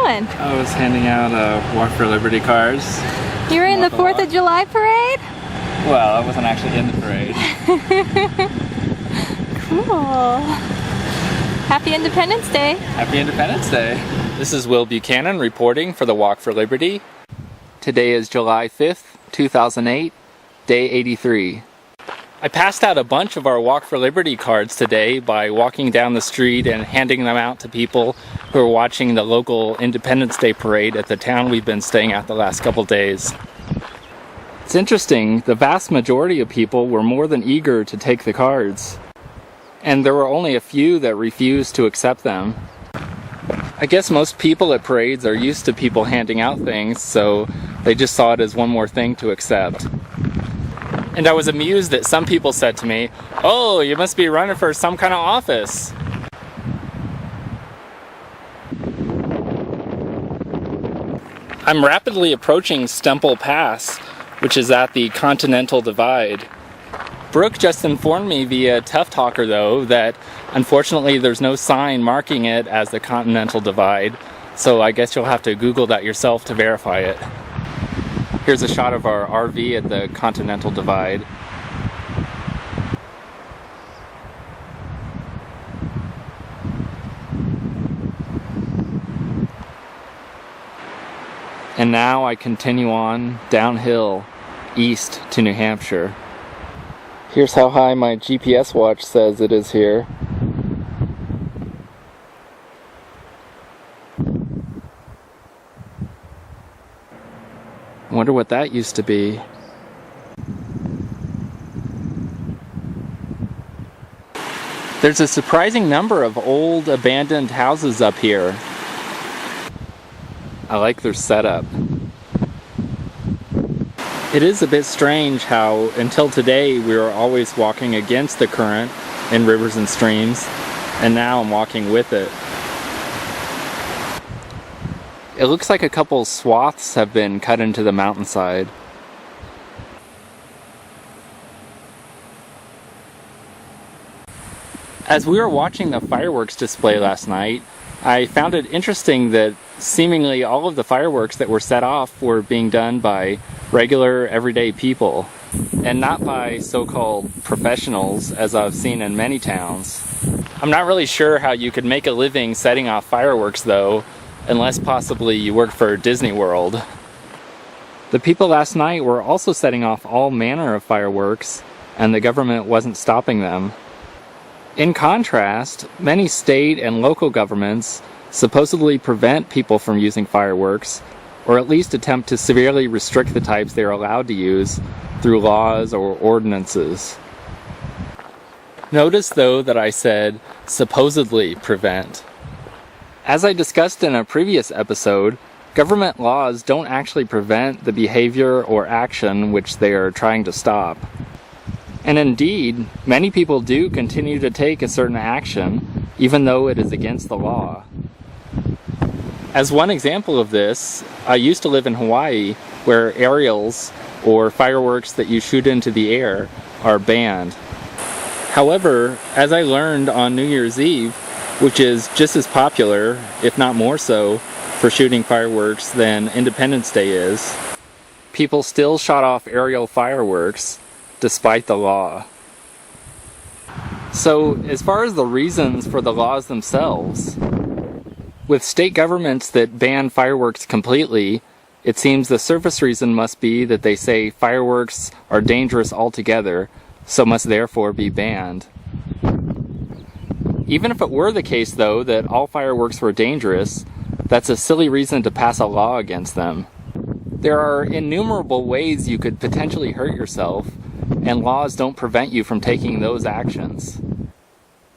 doing? I was handing out Walk for Liberty cards. You were in the 4th of July parade? Well, I wasn't actually in the parade. Cool. Happy Independence Day. Happy Independence Day. This is Will Buchanan reporting for the Walk for Liberty. Today is July 5th, 2008, day 83. I passed out a bunch of our Walk for Liberty cards today by walking down the street and handing them out to people who are watching the local Independence Day parade at the town we've been staying at the last couple days. It's interesting, the vast majority of people were more than eager to take the cards, and there were only a few that refused to accept them. I guess most people at parades are used to people handing out things, so they just saw it as one more thing to accept. And I was amused that some people said to me, "Oh, you must be running for some kind of office." I'm rapidly approaching Stemple Pass, which is at the Continental Divide. Brooke just informed me via Tough Talker, though, that unfortunately there's no sign marking it as the Continental Divide, so I guess you'll have to Google that yourself to verify it. Here's a shot of our RV at the Continental Divide. And now I continue on downhill east to New Hampshire. Here's how high my GPS watch says it is here. I wonder what that used to be. There's a surprising number of old abandoned houses up here. I like their setup. It is a bit strange how until today we were always walking against the current in rivers and streams, and now I'm walking with it. It looks like a couple swaths have been cut into the mountainside. As we were watching the fireworks display last night, I found it interesting that seemingly all of the fireworks that were set off were being done by regular, everyday people, and not by so-called professionals, as I've seen in many towns. I'm not really sure how you could make a living setting off fireworks, though, unless possibly you work for Disney World. The people last night were also setting off all manner of fireworks, and the government wasn't stopping them. In contrast, many state and local governments supposedly prevent people from using fireworks, or at least attempt to severely restrict the types they are allowed to use through laws or ordinances. Notice, though, that I said supposedly prevent. As I discussed in a previous episode, government laws don't actually prevent the behavior or action which they are trying to stop. And indeed, many people do continue to take a certain action, even though it is against the law. As one example of this, I used to live in Hawaii, where aerials, or fireworks that you shoot into the air, are banned. However, as I learned on New Year's Eve, which is just as popular, if not more so, for shooting fireworks than Independence Day is, people still shot off aerial fireworks despite the law. So, as far as the reasons for the laws themselves, with state governments that ban fireworks completely, it seems the surface reason must be that they say fireworks are dangerous altogether, so must therefore be banned. Even if it were the case, though, that all fireworks were dangerous, that's a silly reason to pass a law against them. There are innumerable ways you could potentially hurt yourself, and laws don't prevent you from taking those actions.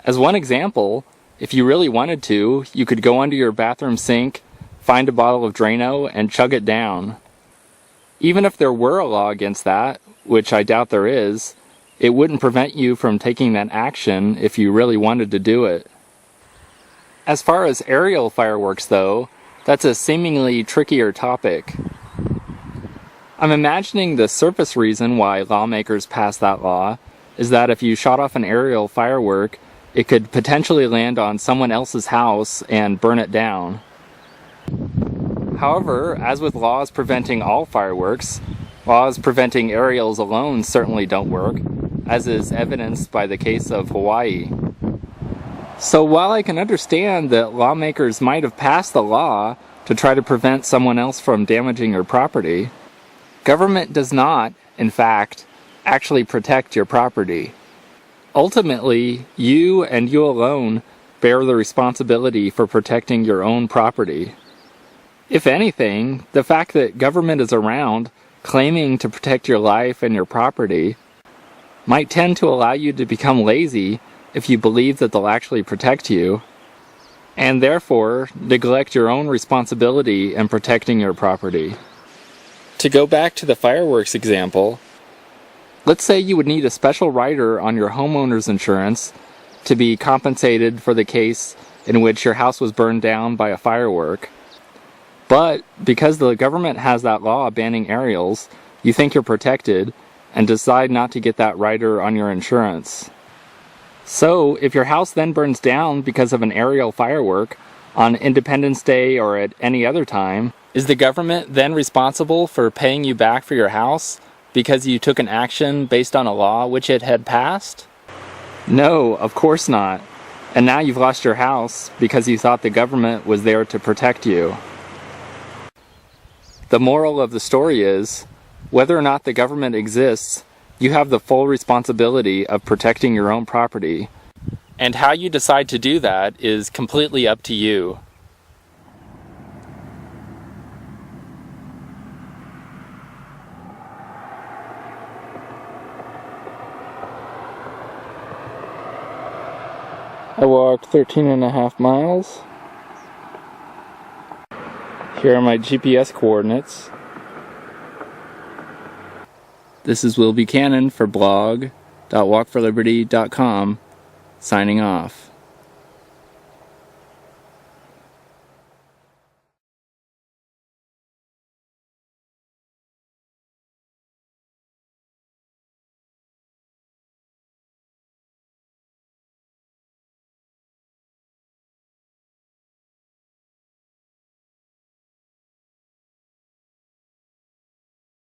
As one example, if you really wanted to, you could go under your bathroom sink, find a bottle of Drano, and chug it down. Even if there were a law against that, which I doubt there is, it wouldn't prevent you from taking that action if you really wanted to do it. As far as aerial fireworks, though, that's a seemingly trickier topic. I'm imagining the surface reason why lawmakers passed that law is that if you shot off an aerial firework, it could potentially land on someone else's house and burn it down. However, as with laws preventing all fireworks, laws preventing aerials alone certainly don't work, as is evidenced by the case of Hawaii. So while I can understand that lawmakers might have passed the law to try to prevent someone else from damaging your property, government does not, in fact, actually protect your property. Ultimately, you and you alone bear the responsibility for protecting your own property. If anything, the fact that government is around claiming to protect your life and your property might tend to allow you to become lazy if you believe that they'll actually protect you, and therefore neglect your own responsibility in protecting your property. To go back to the fireworks example, let's say you would need a special rider on your homeowner's insurance to be compensated for the case in which your house was burned down by a firework. But because the government has that law banning aerials, you think you're protected and decide not to get that rider on your insurance. So, if your house then burns down because of an aerial firework on Independence Day or at any other time, is the government then responsible for paying you back for your house because you took an action based on a law which it had passed? No, of course not. And now you've lost your house because you thought the government was there to protect you. The moral of the story is, whether or not the government exists, you have the full responsibility of protecting your own property. And how you decide to do that is completely up to you. I walked 13.5 miles. Here are my GPS coordinates. This is Will Buchanan for blog.walkforliberty.com, signing off.